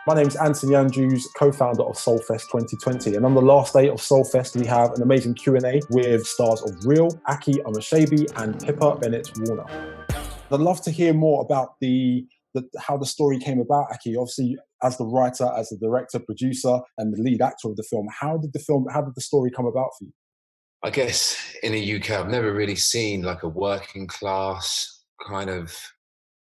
My name's Anthony Andrews, co-founder of S.O.U.L Fest 2020. And on the last day of S.O.U.L Fest, we have an amazing Q&A with stars of S.O.U.L, Aki Omoshaybi and Pippa Bennett-Warner. I'd love to hear more about how the story came about, Aki. Obviously, as the writer, as the director, producer, and the lead actor of the film, how did the story come about for you? I guess in the UK, I've never really seen like a working class kind of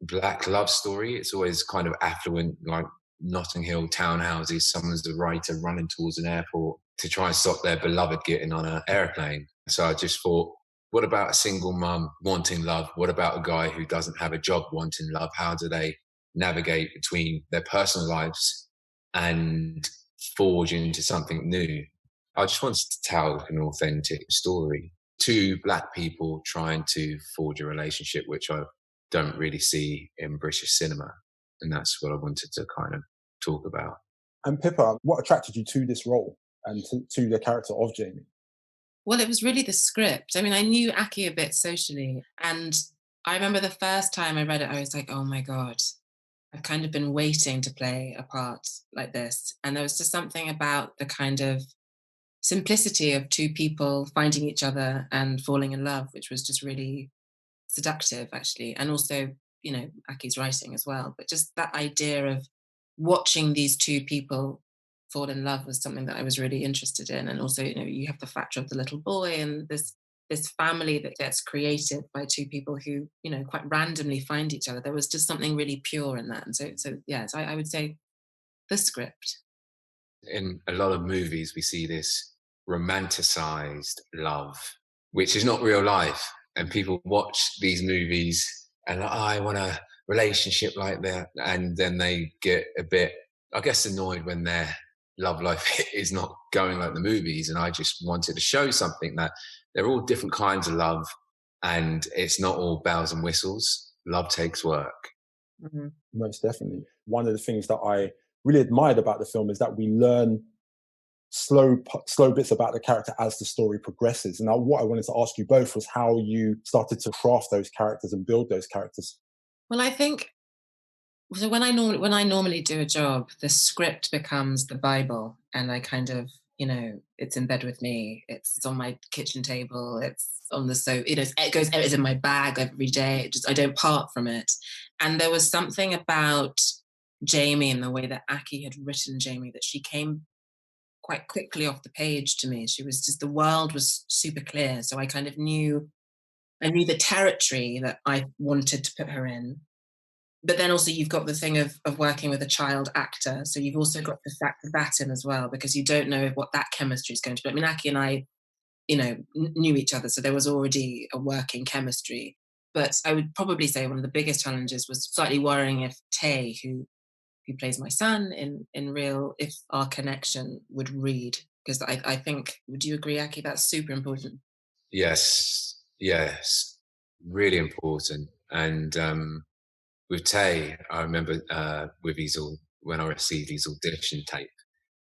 black love story. It's always kind of affluent, like Notting Hill townhouses. Someone's a writer running towards an airport to try and stop their beloved getting on an airplane. So I just thought, what about a single mum wanting love? What about a guy who doesn't have a job wanting love? How do they navigate between their personal lives and forge into something new? I just wanted to tell an authentic story. Two black people trying to forge a relationship, which I don't really see in British cinema. And that's what I wanted to kind of talk about. And Pippa, what attracted you to this role and to the character of Jamie? Well, it was really the script. I mean, I knew Aki a bit socially. And I remember the first time I read it, I was like, oh my God, I've kind of been waiting to play a part like this. And there was just something about the kind of simplicity of two people finding each other and falling in love, which was just really seductive, actually. And also, you know, Aki's writing as well. But just that idea of watching these two people fall in love was something that I was really interested in. And also, you know, you have the factor of the little boy and this family that gets created by two people who, you know, quite randomly find each other. There was just something really pure in that. And so I would say the script. In a lot of movies, we see this romanticized love, which is not real life. And people watch these movies and like, oh, I want a relationship like that. And then they get a bit, I guess, annoyed when their love life is not going like the movies. And I just wanted to show something that they're all different kinds of love and it's not all bells and whistles. Love takes work. Mm-hmm. Most definitely. One of the things that I really admired about the film is that we learn slow bits about the character as the story progresses. And what I wanted to ask you both was how you started to craft those characters and build those characters. Well, I think so. When I normally do a job, the script becomes the Bible, and I kind of, you know, it's in bed with me. It's on my kitchen table. It's on the sofa. You know, it's in my bag every day. I don't part from it. And there was something about Jamie and the way that Aki had written Jamie that she came quite quickly off the page to me. She was just, the world was super clear. So I kind of knew the territory that I wanted to put her in. But then also you've got the thing of working with a child actor. So you've also got to factor that in as well, because you don't know what that chemistry is going to be. I mean, Aki and I, you know, knew each other. So there was already a working chemistry. But I would probably say one of the biggest challenges was slightly worrying if Tay, who plays my son in Real, if our connection would read. Because I think, would you agree, Aki, that's super important? Yes, really important. And with Tay, I remember with when I received his audition tape,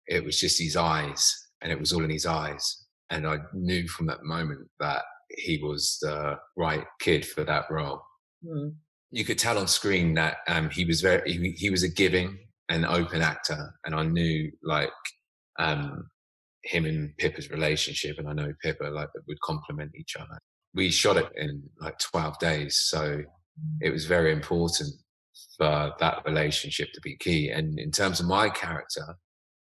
it was just his eyes, and it was all in his eyes. And I knew from that moment that he was the right kid for that role. Mm. You could tell on screen that he was he was a giving and open actor, and I knew like him and Pippa's relationship, and I know Pippa like would complement each other. We shot it in like 12 days, so it was very important for that relationship to be key. And in terms of my character,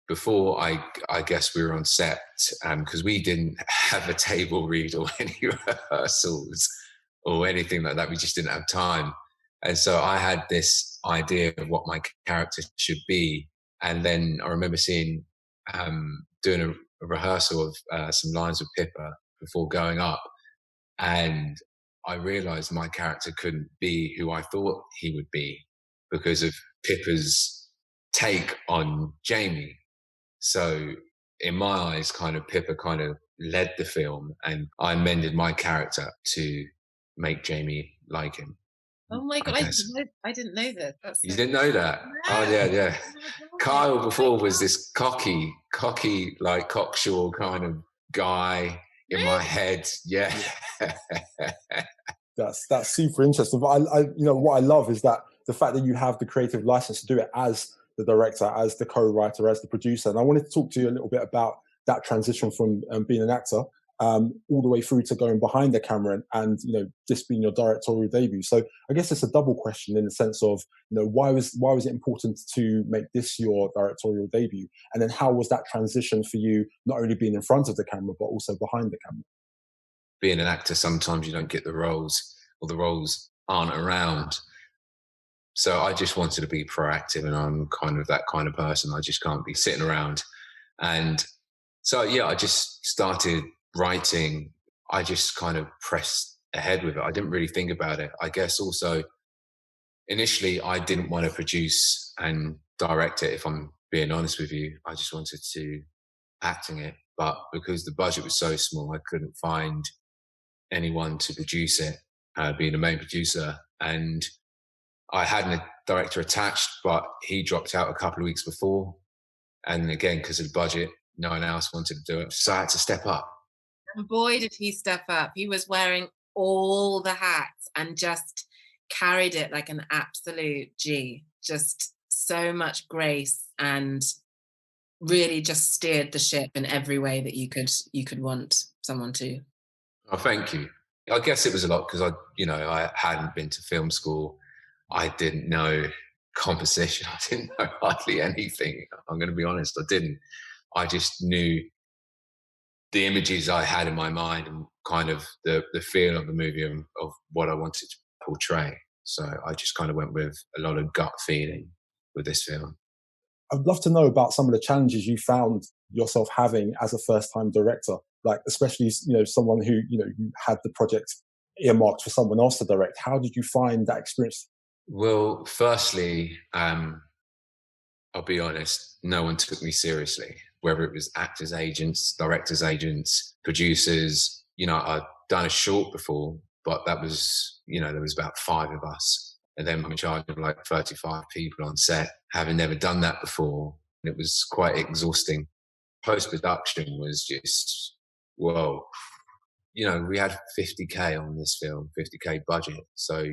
before I guess we were on set, because we didn't have a table read or any rehearsals or anything like that. We just didn't have time. And so I had this idea of what my character should be. And then I remember doing a rehearsal of some lines with Pippa before going up. And I realized my character couldn't be who I thought he would be because of Pippa's take on Jamie. So in my eyes, Pippa kind of led the film, and I amended my character to make Jamie like him. Oh my God, I didn't know that. You didn't know that? No. Oh, yeah. Kyle before was this cocky, like cocksure kind of guy in my head. Yeah. That's super interesting. But I what I love is that the fact that you have the creative license to do it as the director, as the co-writer, as the producer. And I wanted to talk to you a little bit about that transition from being an actor all the way through to going behind the camera and this being your directorial debut. So I guess it's a double question in the sense of why was it important to make this your directorial debut, and then how was that transition for you, not only being in front of the camera but also behind the camera? Being an actor, sometimes you don't get the roles, or the roles aren't around. So I just wanted to be proactive, and I'm kind of that kind of person. I just can't be sitting around. And so, yeah, I just started writing. I just kind of pressed ahead with it. I didn't really think about it. I guess also, initially, I didn't want to produce and direct it, if I'm being honest with you. I just wanted to acting it. But because the budget was so small, I couldn't find anyone to produce it, being the main producer. And I had a director attached, but he dropped out a couple of weeks before. And again, because of the budget, no one else wanted to do it. So I had to step up. And boy, did he step up. He was wearing all the hats and just carried it like an absolute G. Just so much grace, and really just steered the ship in every way that you could want someone to. Oh, thank you. I guess it was a lot because I hadn't been to film school. I didn't know composition. I didn't know hardly anything. I'm going to be honest. I didn't. I just knew the images I had in my mind and kind of the feel of the movie and of what I wanted to portray. So I just kind of went with a lot of gut feeling with this film. I'd love to know about some of the challenges you found yourself having as a first-time director, like especially someone who you had the project earmarked for someone else to direct. How did you find that experience? Well, firstly, I'll be honest, no one took me seriously, whether it was actors' agents, directors' agents, producers. I'd done a short before, but that was, there was about 5 of us. And then I'm in charge of like 35 people on set, having never done that before. It was quite exhausting. Post-production was just, whoa. We had 50K on this film, 50K budget. So,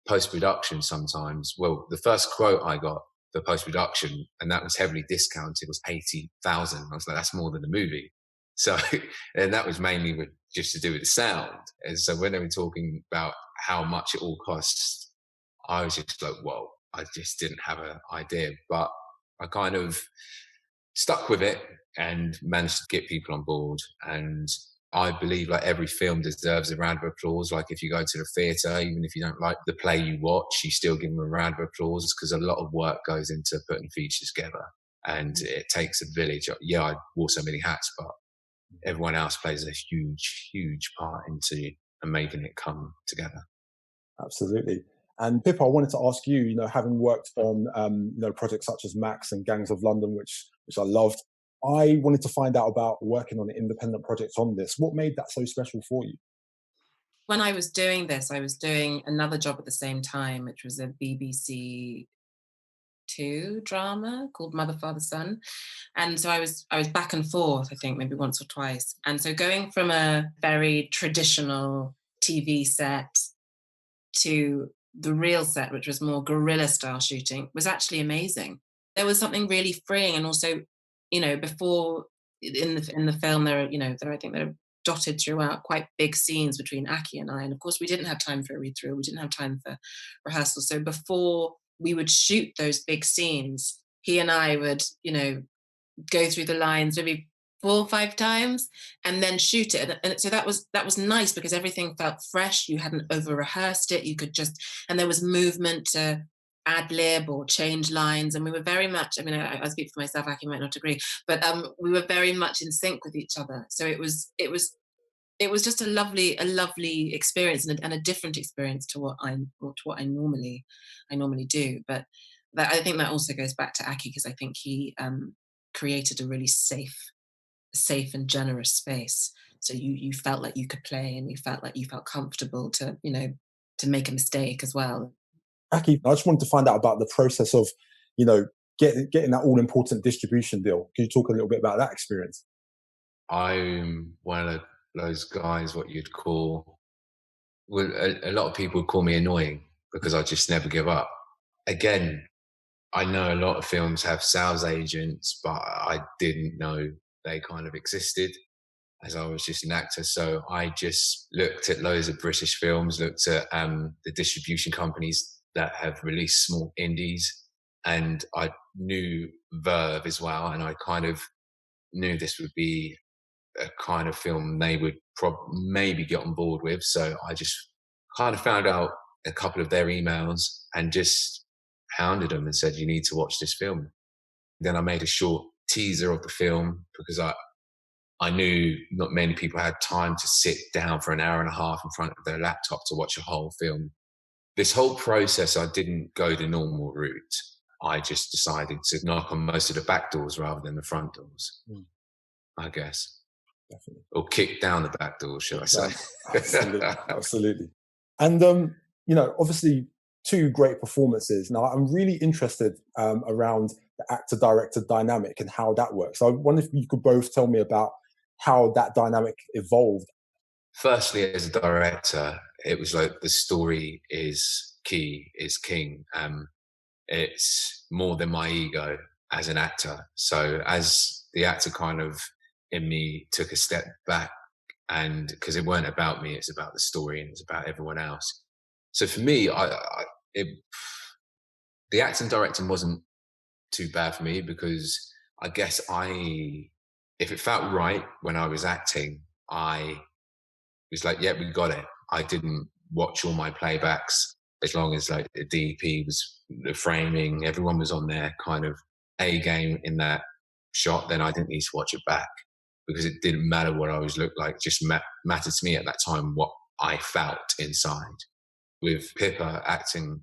post-production sometimes, well, the first quote I got for post-production, and that was heavily discounted, was 80,000. I was like, that's more than a movie. So, and that was mainly just to do with the sound. And so when they were talking about how much it all costs, I was just like, whoa, I just didn't have an idea. But I kind of stuck with it and managed to get people on board. And I believe like every film deserves a round of applause. Like if you go to the theatre, even if you don't like the play you watch, you still give them a round of applause, because a lot of work goes into putting features together, and it takes a village. Yeah, I wore so many hats, but everyone else plays a huge, huge part into and making it come together. Absolutely. And Pippa, I wanted to ask you, having worked on projects such as Max and Gangs of London, which I loved, I wanted to find out about working on an independent project on this. What made that so special for you? When I was doing this, I was doing another job at the same time, which was a BBC Two drama called Mother, Father, Son. And so I was back and forth, I think maybe once or twice. And so going from a very traditional TV set to the real set, which was more guerrilla style shooting, was actually amazing. There was something really freeing, and also, before in the film there are, I think there are dotted throughout quite big scenes between Aki and I, and of course we didn't have time for a read through, we didn't have time for rehearsal. So before we would shoot those big scenes, he and I would, go through the lines maybe 4 or 5 times and then shoot it. And so that was nice, because everything felt fresh. You hadn't over rehearsed it. You could just, and there was movement to ad lib or change lines. And we were very much, I speak for myself, Aki might not agree, but we were very much in sync with each other. So it was just a lovely experience, and a different experience to what I normally do. But I think that also goes back to Aki, because I think he created a really safe and generous space. So you felt like you could play, and you felt like you felt comfortable to make a mistake as well. Aki, I just wanted to find out about the process of, getting that all important distribution deal. Can you talk a little bit about that experience? I'm one of those guys, what you'd call, well, a lot of people call me annoying, because I just never give up. Again, I know a lot of films have sales agents, but I didn't know they kind of existed, as I was just an actor. So I just looked at loads of British films, looked at the distribution companies that have released small indies, and I knew Verve as well, and I kind of knew this would be a kind of film they would maybe get on board with. So I just kind of found out a couple of their emails and just hounded them and said, you need to watch this film. Then I made a short teaser of the film because I knew not many people had time to sit down for an hour and a half in front of their laptop to watch a whole film. This whole process, I didn't go the normal route. I just decided to knock on most of the back doors rather than the front doors, I guess. Definitely. Or kick down the back door, shall I say? Absolutely. Absolutely. And, obviously, two great performances. Now, I'm really interested around the actor-director dynamic and how that works. So I wonder if you could both tell me about how that dynamic evolved. Firstly, as a director, it was like the story is key, is king. It's more than my ego as an actor. So as the actor kind of in me took a step back, and because it weren't about me, it's about the story and it's about everyone else. So for me, the acting directing wasn't too bad for me because I guess if it felt right when I was acting, I was like, yeah, we got it. I didn't watch all my playbacks as long as like the DP was the framing, everyone was on their kind of A game in that shot, then I didn't need to watch it back because it didn't matter what I always looked like. It just mattered to me at that time what I felt inside. With Pippa acting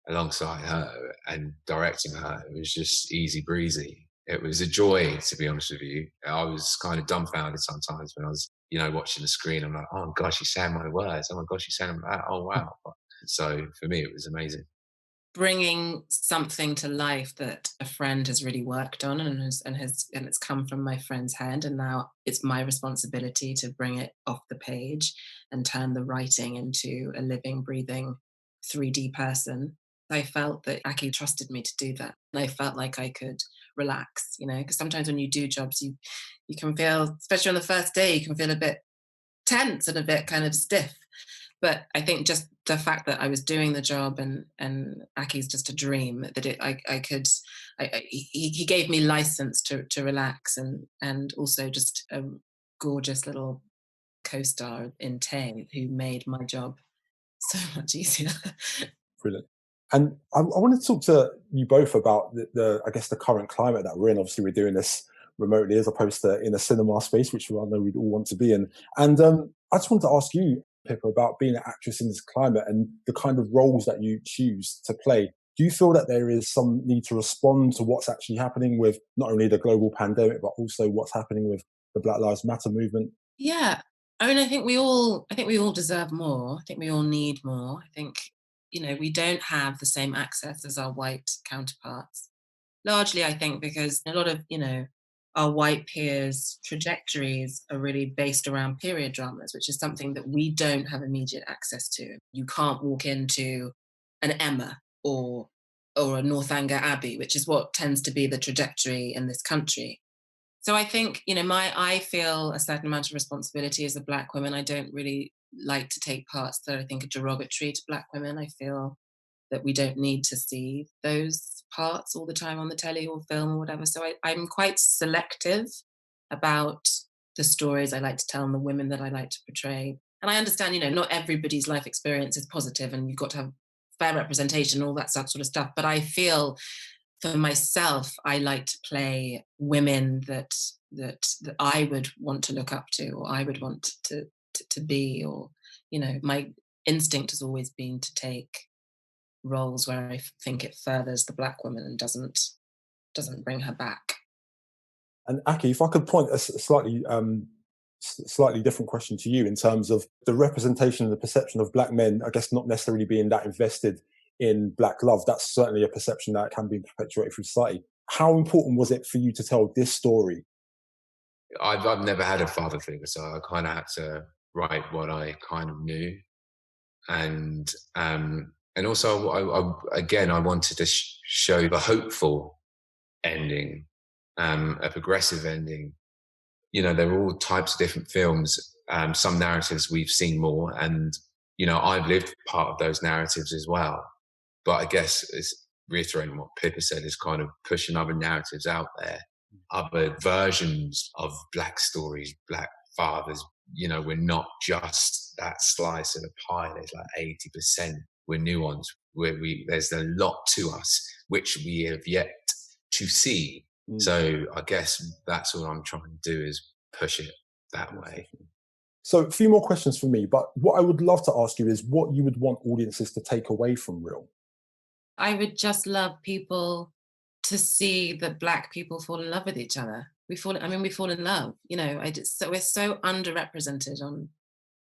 alongside her and directing her, it was just easy breezy. It was a joy, to be honest with you. I was kind of dumbfounded sometimes when I was, watching the screen. I'm like, oh gosh, she's saying my words. Oh my gosh, she's saying that. Oh wow. So for me, it was amazing. Bringing something to life that a friend has really worked on and it's come from my friend's head, and now it's my responsibility to bring it off the page and turn the writing into a living, breathing 3D person. I felt that Aki trusted me to do that, and I felt like I could relax, because sometimes when you do jobs, you can feel, especially on the first day, you can feel a bit tense and a bit kind of stiff. But I think just the fact that I was doing the job and Aki's just a dream, that he gave me license to relax, and also just a gorgeous little co-star in Tay who made my job so much easier. Brilliant. And I want to talk to you both about I guess the current climate that we're in. Obviously, we're doing this remotely as opposed to in a cinema space, which I know we'd all want to be in. And I just want to ask you, Pippa, about being an actress in this climate and the kind of roles that you choose to play. Do you feel that there is some need to respond to what's actually happening with not only the global pandemic, but also what's happening with the Black Lives Matter movement? Yeah. I mean, I think we all deserve more. I think we all need more. I think, we don't have the same access as our white counterparts. Largely, I think, because a lot of, our white peers' trajectories are really based around period dramas, which is something that we don't have immediate access to. You can't walk into an Emma or a Northanger Abbey, which is what tends to be the trajectory in this country. So I think, I feel a certain amount of responsibility as a Black woman. I don't really like to take parts that I think are derogatory to Black women. I feel that we don't need to see those parts all the time on the telly or film or whatever. So I'm quite selective about the stories I like to tell and the women that I like to portray. And I understand, not everybody's life experience is positive and you've got to have fair representation, all that sort of stuff. But I feel for myself, I like to play women that I would want to look up to, or I would want to be, or, my instinct has always been to take roles where I think it furthers the Black woman and doesn't bring her back. And Aki, if I could point a slightly different question to you in terms of the representation and the perception of Black men, I guess not necessarily being that invested in Black love. That's certainly a perception that can be perpetuated through society. How important was it for you to tell this story? I've never had a father figure, so I kind of had to write what I kind of knew, and also I wanted to show the hopeful ending, a progressive ending. You know, there are all types of different films. Some narratives we've seen more, and you know, I've lived part of those narratives as well. But I guess it's reiterating what Pippa said, is kind of pushing other narratives out there, other versions of Black stories, Black fathers. You know, we're not just that slice of the pie. There's like 80%. We're nuanced. There's a lot to us which we have yet to see. So I guess that's what I'm trying to do, is push it that way. So a few more questions for me, but what I would love to ask you is what you would want audiences to take away from Real. I would just love people to see that Black people fall in love with each other. We fall in love. You know, we're so underrepresented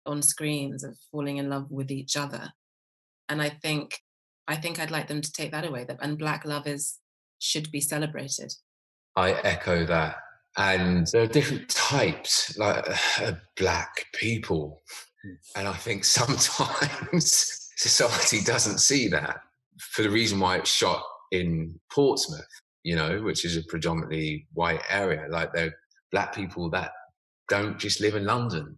on screens of falling in love with each other, and I think I'd like them to take that away. And Black love should be celebrated. I echo that. And there are different types, like Black people. And I think sometimes society doesn't see that, for the reason why it's shot in Portsmouth, you know, which is a predominantly white area. Like, there are Black people that don't just live in London.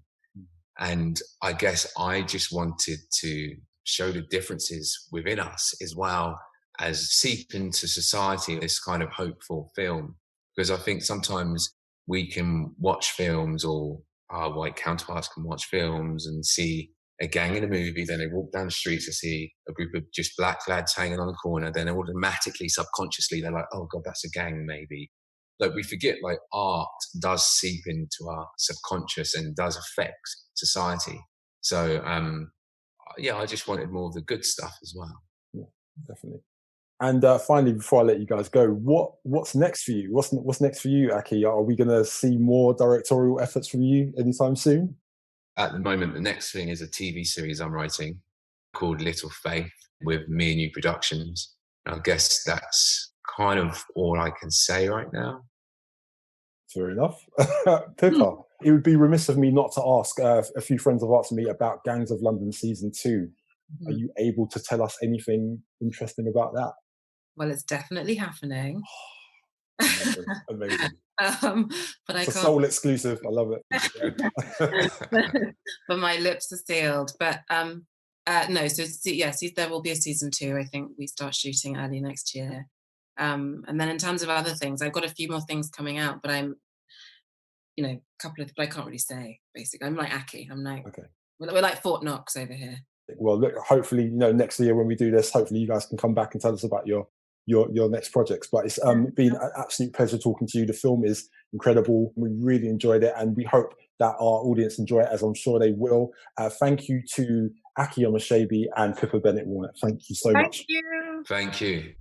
And I guess I just wanted to show the differences within us, as well as seep into society this kind of hopeful film. Because I think sometimes we can watch films, or our white counterparts can watch films and see a gang in a movie, then they walk down the street to see a group of just Black lads hanging on a corner, then automatically, subconsciously, they're like, oh God, that's a gang maybe. Like, we forget, like, art does seep into our subconscious and does affect society. So, yeah, I just wanted more of the good stuff as well. Yeah, definitely. And finally, before I let you guys go, what's next for you? What's next for you, Aki? Are we going to see more directorial efforts from you anytime soon? At the moment, the next thing is a TV series I'm writing called Little Faith, with Me and You Productions. I guess that's kind of all I can say right now. Fair enough. Pippa, it would be remiss of me not to ask, a few friends have asked me about Gangs of London Season 2. Are you able to tell us anything interesting about that? Well, it's definitely happening. Amazing. But it's a S.O.U.L exclusive. I love it. But my lips are sealed. But no, so yes, there will be a season 2. I think we start shooting early next year. And then in terms of other things, I've got a few more things coming out, but I'm, you know, but I can't really say, basically. I'm like Aki. I'm like, okay. We're like Fort Knox over here. Well, look, hopefully, you know, next year when we do this, hopefully you guys can come back and tell us about your next projects. But it's been an absolute pleasure talking to you. The film is incredible. We really enjoyed it, and we hope that our audience enjoy it, as I'm sure they will. Thank you to Aki Omoshaybi and Pippa Bennett-Warner. Thank you so much. Thank you.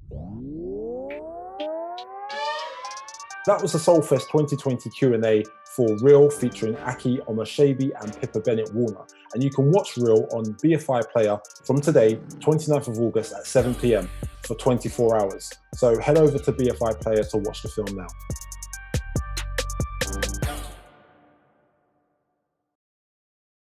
That was the S.O.U.L Fest 2020 Q&A for Real, featuring Aki Omoshaybi and Pippa Bennett-Warner. And you can watch Real on BFI Player from today, 29th of August at 7 p.m. for 24 hours. So head over to BFI Player to watch the film now.